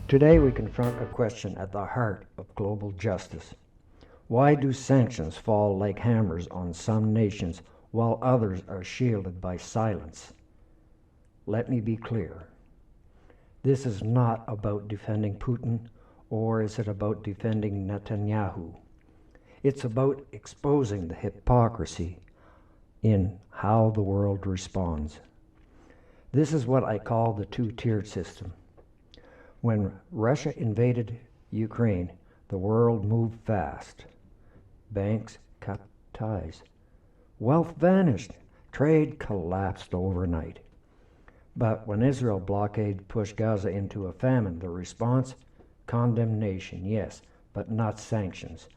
Today we confront a question at the heart of global justice. Why do sanctions fall like hammers on some nations while others are shielded by silence? Let me be clear. This is not about defending Putin, or is it about defending Netanyahu? It's about exposing the hypocrisy in how the world responds. This is what I call the two-tiered system. When Russia invaded Ukraine, the world moved fast. Banks cut ties. Wealth vanished. Trade collapsed overnight. But when Israel blockade pushed Gaza into a famine, the response? Condemnation, yes, but not sanctions.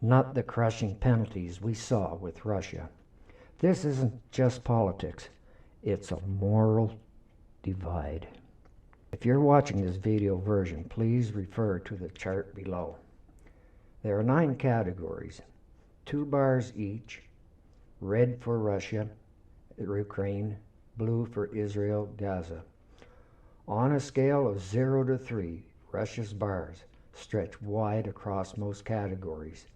Not the crushing penalties we saw with Russia. This isn't just politics. It's a moral divide. If you're watching this video version, please refer to the chart below. There are 9 categories, 2 bars each, red for Russia, Ukraine, blue for Israel, Gaza. On a scale of 0 to 3, Russia's bars stretch wide across most categories,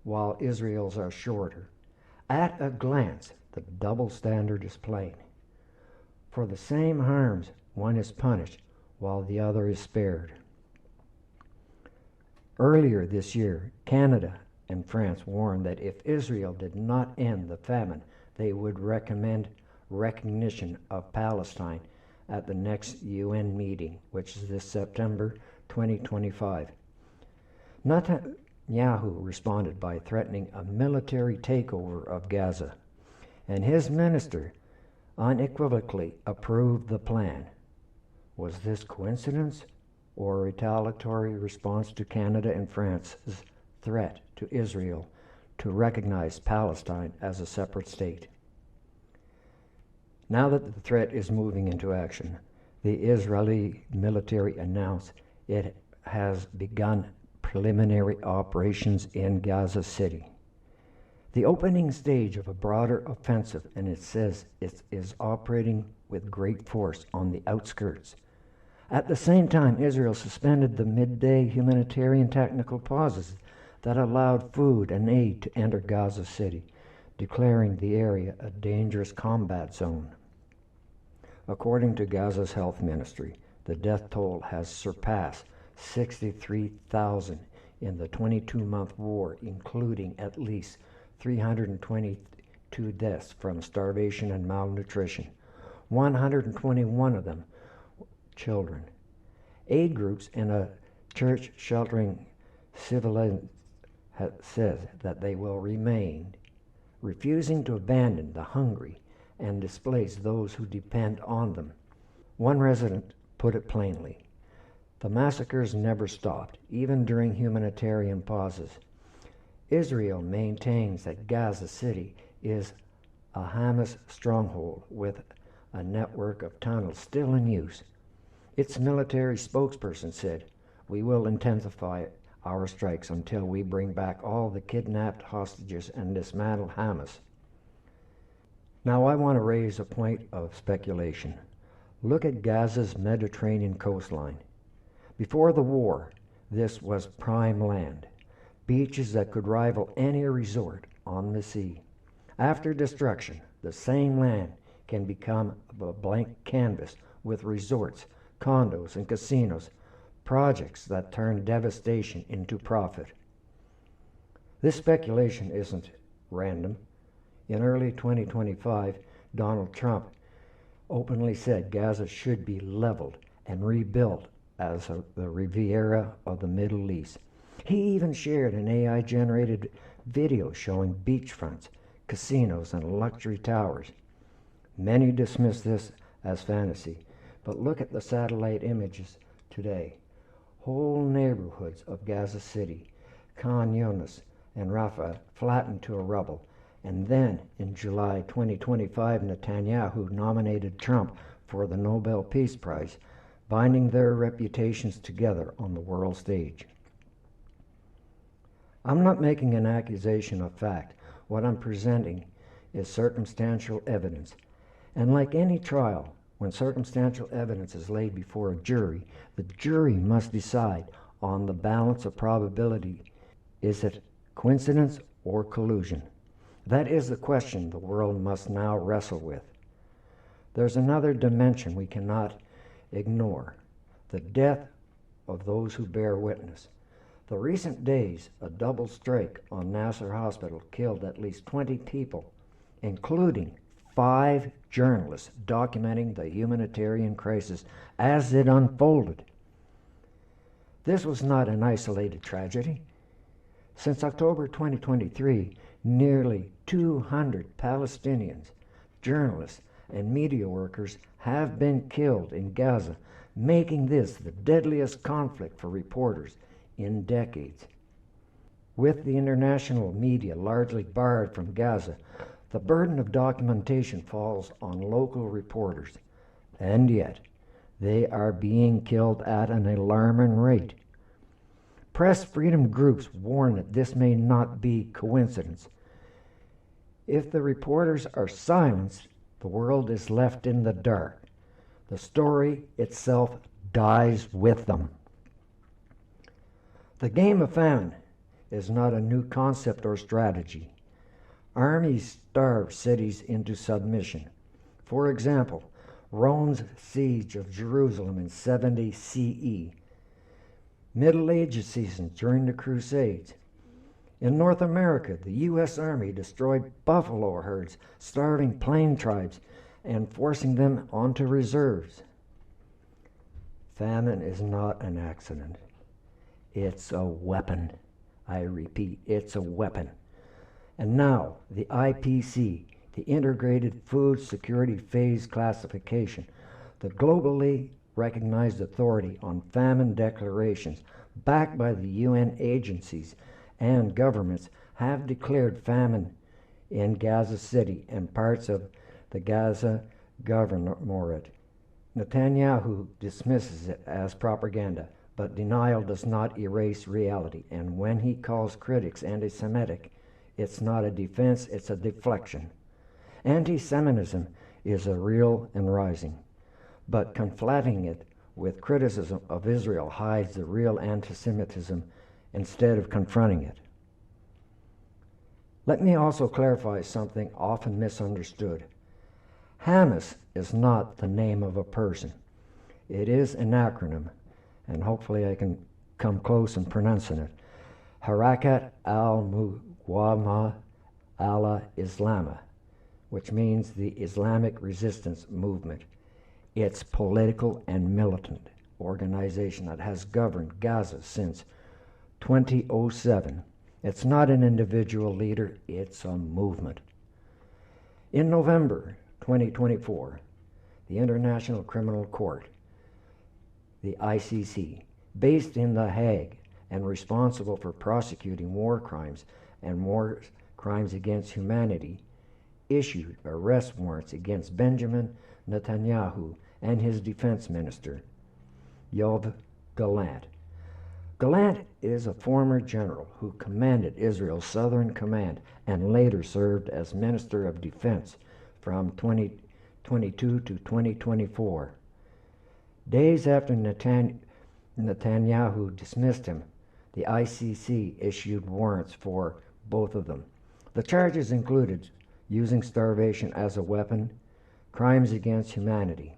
while Israel's are shorter. At a glance, the double standard is plain. For the same harms, one is punished while the other is spared. Earlier this year, Canada and France warned that if Israel did not end the famine, they would recommend recognition of Palestine at the next UN meeting, which is this September 2025. Netanyahu responded by threatening a military takeover of Gaza, and his minister unequivocally approved the plan. Was this coincidence or a retaliatory response to Canada and France's threat to Israel to recognize Palestine as a separate state? Now that the threat is moving into action, the Israeli military announced it has begun preliminary operations in Gaza City. The opening stage of a broader offensive, and it says it is operating with great force on the outskirts. At the same time, Israel suspended the midday humanitarian technical pauses that allowed food and aid to enter Gaza City, declaring the area a dangerous combat zone. According to Gaza's health ministry, the death toll has surpassed 63,000 in the 22-month war, including at least 322 deaths from starvation and malnutrition, 121 of them children. Aid groups and a church sheltering civilians says that they will remain, refusing to abandon the hungry and displace those who depend on them. One resident put it plainly: the massacres never stopped, even during humanitarian pauses. Israel maintains that Gaza City is a Hamas stronghold with a network of tunnels still in use. Its military spokesperson said, "We will intensify our strikes until we bring back all the kidnapped hostages and dismantle Hamas." Now I want to raise a point of speculation. Look at Gaza's Mediterranean coastline. Before the war, this was prime land, beaches that could rival any resort on the sea. After destruction, the same land can become a blank canvas with resorts, condos, and casinos, projects that turn devastation into profit. This speculation isn't random. In early 2025, Donald Trump openly said Gaza should be leveled and rebuilt as the Riviera of the Middle East. He even shared an AI-generated video showing beachfronts, casinos, and luxury towers. Many dismiss this as fantasy, but look at the satellite images today. Whole neighborhoods of Gaza City, Khan Yunis, and Rafah flattened to a rubble. And then, in July 2025, Netanyahu nominated Trump for the Nobel Peace Prize, binding their reputations together on the world stage. I'm not making an accusation of fact. What I'm presenting is circumstantial evidence. And like any trial, When circumstantial evidence is laid before a jury, the jury must decide on the balance of probability. Is it coincidence or collusion? That is the question the world must now wrestle with. There's another dimension we cannot ignore: the death of those who bear witness. The recent days, a double strike on Nasser Hospital killed at least 20 people, including 5 journalists documenting the humanitarian crisis as it unfolded. This was not an isolated tragedy. Since October 2023, nearly 200 Palestinians, journalists, and media workers have been killed in Gaza, making this the deadliest conflict for reporters in decades. With the international media largely barred from Gaza, the burden of documentation falls on local reporters, and yet they are being killed at an alarming rate. Press freedom groups warn that this may not be coincidence. If the reporters are silenced, the world is left in the dark. The story itself dies with them. The game of famine is not a new concept or strategy. Armies starve cities into submission. For example, Rome's siege of Jerusalem in 70 CE, Middle Ages seasons during the Crusades. In North America, the U.S. Army destroyed buffalo herds, starving plain tribes and forcing them onto reserves. Famine is not an accident. It's a weapon. I repeat, it's a weapon. And now, the IPC, the Integrated Food Security Phase Classification, the globally recognized authority on famine declarations, backed by the UN agencies and governments, have declared famine in Gaza City and parts of the Gaza governorate. Netanyahu dismisses it as propaganda, but denial does not erase reality, and when he calls critics anti-Semitic, it's not a defense, it's a deflection. Anti-Semitism is a real and rising, but conflating it with criticism of Israel hides the real anti-Semitism instead of confronting it. Let me also clarify something often misunderstood. Hamas is not the name of a person. It is an acronym, and hopefully I can come close in pronouncing it. Harakat al-Muqawama al-Islama, which means the Islamic Resistance Movement. It's political and militant organization that has governed Gaza since 2007. It's not an individual leader, it's a movement. In November 2024, the International Criminal Court, the ICC, based in The Hague and responsible for prosecuting war crimes and war crimes against humanity, issued arrest warrants against Benjamin Netanyahu and his defense minister, Yoav Gallant. Gallant is a former general who commanded Israel's Southern Command and later served as Minister of Defense from 2022 to 2024. Days after Netanyahu dismissed him, the ICC issued warrants for both of them. The charges included using starvation as a weapon, crimes against humanity.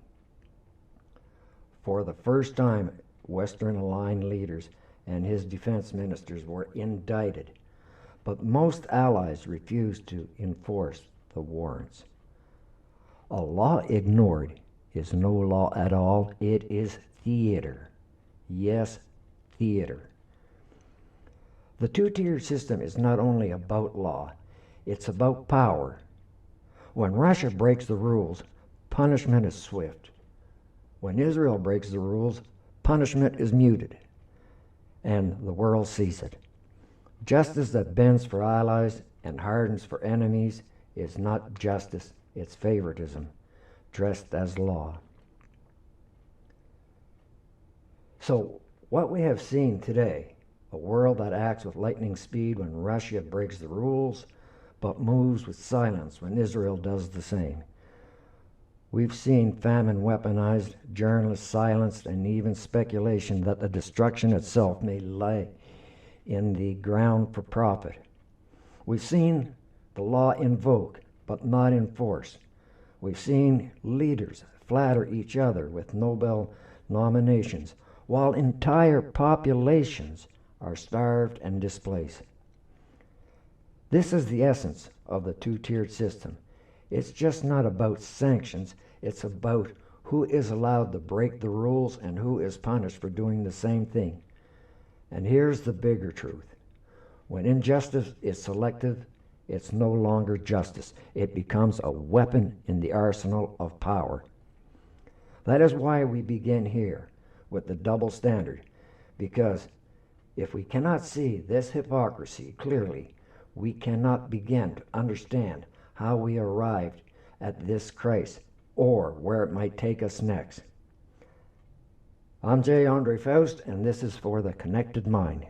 For the first time, Western-aligned leaders and his defense ministers were indicted, but most allies refused to enforce the warrants. A law ignored is no law at all. It is theater. Yes, theater. The two-tier system is not only about law, it's about power. When Russia breaks the rules, punishment is swift. When Israel breaks the rules, punishment is muted, and the world sees it. Justice that bends for allies and hardens for enemies is not justice, it's favoritism, dressed as law. So, what we have seen today, a world that acts with lightning speed when Russia breaks the rules, but moves with silence when Israel does the same. We've seen famine weaponized, journalists silenced, and even speculation that the destruction itself may lie in the ground for profit. We've seen the law invoked, but not enforced. We've seen leaders flatter each other with Nobel nominations, while entire populations are starved and displaced. This is the essence of the two-tiered system. It's just not about sanctions, it's about who is allowed to break the rules and who is punished for doing the same thing. And here's the bigger truth. When injustice is selective, it's no longer justice. It becomes a weapon in the arsenal of power. That is why we begin here with the double standard, because if we cannot see this hypocrisy clearly, we cannot begin to understand how we arrived at this crisis or where it might take us next. I'm André Faust, and this is for the Connected Mind.